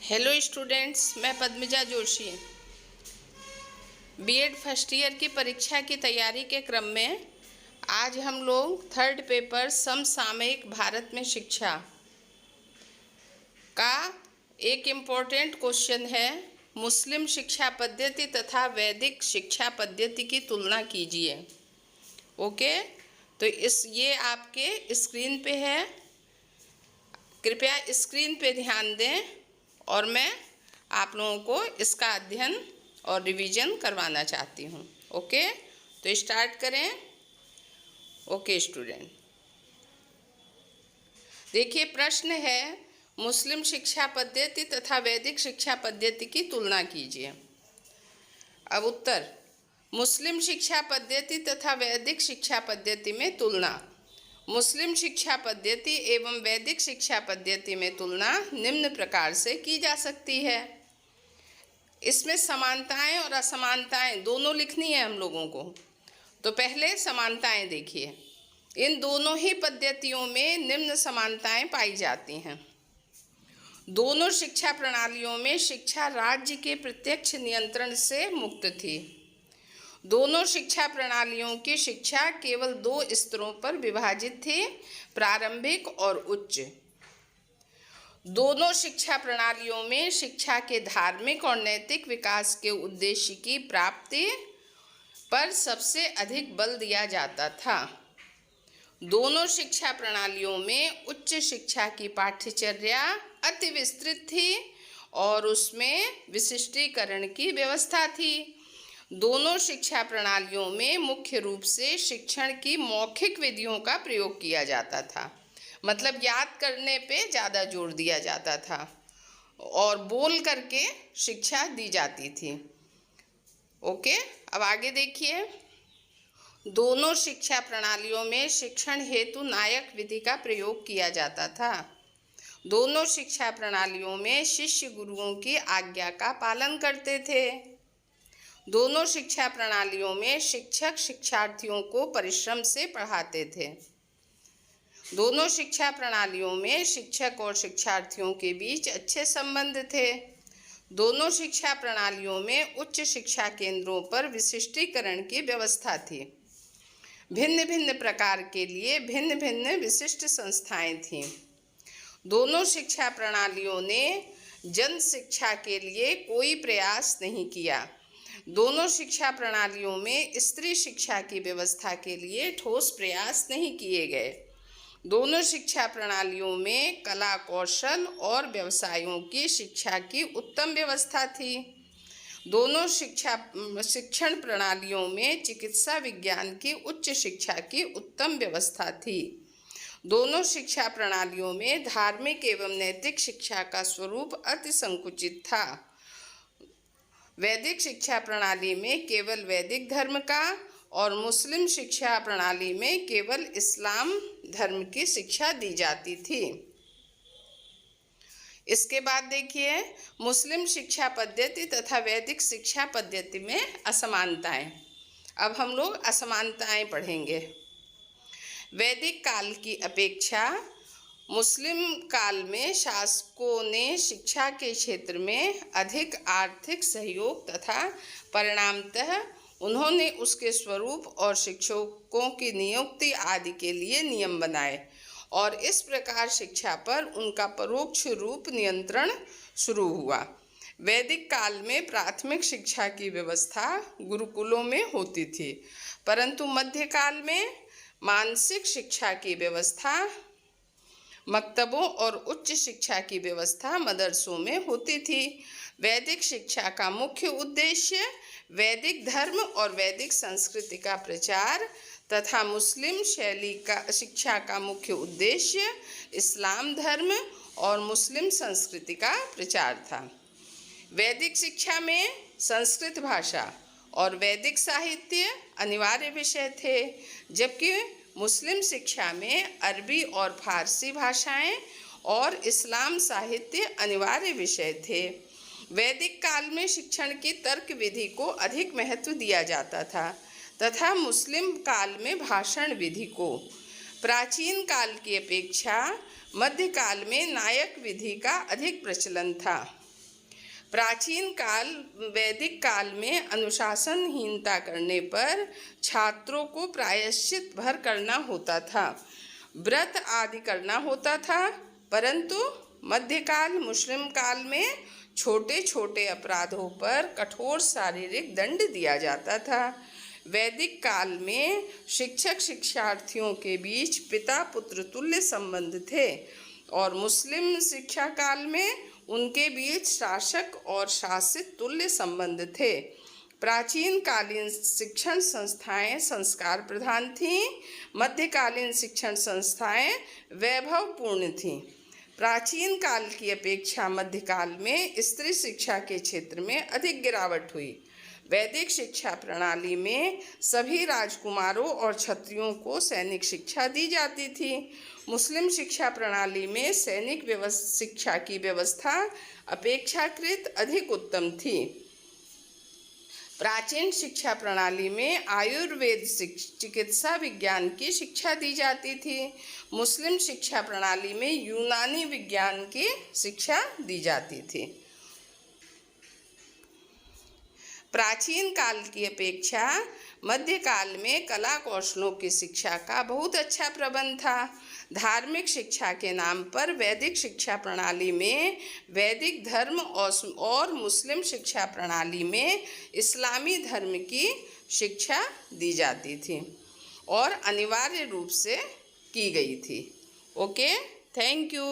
Hello students, मैं Padmaja Joshi. BEd first year की परीक्षा की तैयारी के क्रम में आज हम लोग थर्ड पेपर समसामयिक भारत में शिक्षा का एक इम्पोर्टेंट क्वेश्चन है, मुस्लिम शिक्षा पद्धति तथा वैदिक शिक्षा पद्धति की तुलना कीजिए। ओके, तो ये आपके स्क्रीन पे है, कृपया स्क्रीन पे ध्यान दें और मैं आप लोगों को इसका अध्ययन और रिवीजन करवाना चाहती हूँ। ओके, तो स्टार्ट करें। ओके स्टूडेंट, देखिए प्रश्न है, मुस्लिम शिक्षा पद्धति तथा वैदिक शिक्षा पद्धति की तुलना कीजिए। अब उत्तर, मुस्लिम शिक्षा पद्धति तथा वैदिक शिक्षा पद्धति में तुलना। मुस्लिम शिक्षा पद्धति एवं वैदिक शिक्षा पद्धति में तुलना निम्न प्रकार से की जा सकती है। इसमें समानताएं और असमानताएं दोनों लिखनी है हम लोगों को। तो पहले समानताएं देखिए। इन दोनों ही पद्धतियों में निम्न समानताएं पाई जाती हैं। दोनों शिक्षा प्रणालियों में शिक्षा राज्य के प्रत्यक्ष नियंत्रण से मुक्त थी। दोनों शिक्षा प्रणालियों की शिक्षा केवल दो स्तरों पर विभाजित थी, प्रारंभिक और उच्च। दोनों शिक्षा प्रणालियों में शिक्षा के धार्मिक और नैतिक विकास के उद्देश्य की प्राप्ति पर सबसे अधिक बल दिया जाता था। दोनों शिक्षा प्रणालियों में उच्च शिक्षा की पाठ्यचर्या अति विस्तृत थी और उसमें विशिष्टीकरण की व्यवस्था थी। दोनों शिक्षा प्रणालियों में मुख्य रूप से शिक्षण की मौखिक विधियों का प्रयोग किया जाता था, मतलब याद करने पे ज़्यादा जोर दिया जाता था और बोल करके शिक्षा दी जाती थी। ओके, अब आगे देखिए। दोनों शिक्षा प्रणालियों में शिक्षण हेतु नायक विधि का प्रयोग किया जाता था। दोनों शिक्षा प्रणालियों में शिष्य गुरुओं की आज्ञा का पालन करते थे। दोनों शिक्षा प्रणालियों में शिक्षक शिक्षार्थियों को परिश्रम से पढ़ाते थे। दोनों शिक्षा प्रणालियों में शिक्षक और शिक्षार्थियों के बीच अच्छे संबंध थे। दोनों शिक्षा प्रणालियों में उच्च शिक्षा केंद्रों पर विशिष्टीकरण की व्यवस्था थी। भिन्न भिन्न प्रकार के लिए भिन्न भिन्न विशिष्ट संस्थाएं थीं। दोनों शिक्षा प्रणालियों ने जन शिक्षा के लिए कोई प्रयास नहीं किया। दोनों शिक्षा प्रणालियों में स्त्री शिक्षा की व्यवस्था के लिए ठोस प्रयास नहीं किए गए। दोनों शिक्षा प्रणालियों में कला कौशल और व्यवसायों की शिक्षा की उत्तम व्यवस्था थी। दोनों शिक्षण प्रणालियों में चिकित्सा विज्ञान की उच्च शिक्षा की उत्तम व्यवस्था थी। दोनों शिक्षा प्रणालियों में धार्मिक एवं नैतिक शिक्षा का स्वरूप अति संकुचित था। वैदिक शिक्षा प्रणाली में केवल वैदिक धर्म का और मुस्लिम शिक्षा प्रणाली में केवल इस्लाम धर्म की शिक्षा दी जाती थी। इसके बाद देखिए, मुस्लिम शिक्षा पद्धति तथा वैदिक शिक्षा पद्धति में असमानताएं। अब हम लोग असमानताएं पढ़ेंगे। वैदिक काल की अपेक्षा मुस्लिम काल में शासकों ने शिक्षा के क्षेत्र में अधिक आर्थिक सहयोग तथा परिणामतः उन्होंने उसके स्वरूप और शिक्षकों की नियुक्ति आदि के लिए नियम बनाए और इस प्रकार शिक्षा पर उनका परोक्ष रूप नियंत्रण शुरू हुआ। वैदिक काल में प्राथमिक शिक्षा की व्यवस्था गुरुकुलों में होती थी, परंतु मध्यकाल में मानसिक शिक्षा की व्यवस्था मक्तबों और उच्च शिक्षा की व्यवस्था मदरसों में होती थी। वैदिक शिक्षा का मुख्य उद्देश्य वैदिक धर्म और वैदिक संस्कृति का प्रचार तथा मुस्लिम शैली का शिक्षा का मुख्य उद्देश्य इस्लाम धर्म और मुस्लिम संस्कृति का प्रचार था। वैदिक शिक्षा में संस्कृत भाषा और वैदिक साहित्य अनिवार्य विषय थे, जबकि मुस्लिम शिक्षा में अरबी और फारसी भाषाएं और इस्लाम साहित्य अनिवार्य विषय थे। वैदिक काल में शिक्षण की तर्क विधि को अधिक महत्व दिया जाता था तथा मुस्लिम काल में भाषण विधि को। प्राचीन काल की अपेक्षा मध्यकाल में नायक विधि का अधिक प्रचलन था। प्राचीन काल वैदिक काल में अनुशासनहीनता करने पर छात्रों को प्रायश्चित भर करना होता था, व्रत आदि करना होता था। परंतु मध्यकाल मुस्लिम काल में छोटे छोटे अपराधों पर कठोर शारीरिक दंड दिया जाता था। वैदिक काल में शिक्षक शिक्षार्थियों के बीच पिता पुत्र तुल्य संबंध थे और मुस्लिम शिक्षा काल में उनके बीच शासक और शासित तुल्य संबंध थे। प्राचीन कालीन शिक्षण संस्थाएं संस्कार प्रधान थीं, मध्यकालीन शिक्षण संस्थाएं वैभवपूर्ण थीं। प्राचीन काल की अपेक्षा मध्यकाल में स्त्री शिक्षा के क्षेत्र में अधिक गिरावट हुई। वैदिक शिक्षा प्रणाली में सभी राजकुमारों और क्षत्रियों को सैनिक शिक्षा दी जाती थी। मुस्लिम शिक्षा प्रणाली में सैनिक शिक्षा की व्यवस्था अपेक्षाकृत अधिक उत्तम थी। प्राचीन शिक्षा प्रणाली में आयुर्वेद चिकित्सा विज्ञान की शिक्षा दी जाती थी। मुस्लिम शिक्षा प्रणाली में यूनानी विज्ञान की शिक्षा दी जाती थी। प्राचीन काल की अपेक्षा मध्यकाल में कला कौशलों की शिक्षा का बहुत अच्छा प्रबंध था। धार्मिक शिक्षा के नाम पर वैदिक शिक्षा प्रणाली में वैदिक धर्म और मुस्लिम शिक्षा प्रणाली में इस्लामी धर्म की शिक्षा दी जाती थी और अनिवार्य रूप से की गई थी। Okay, thank you.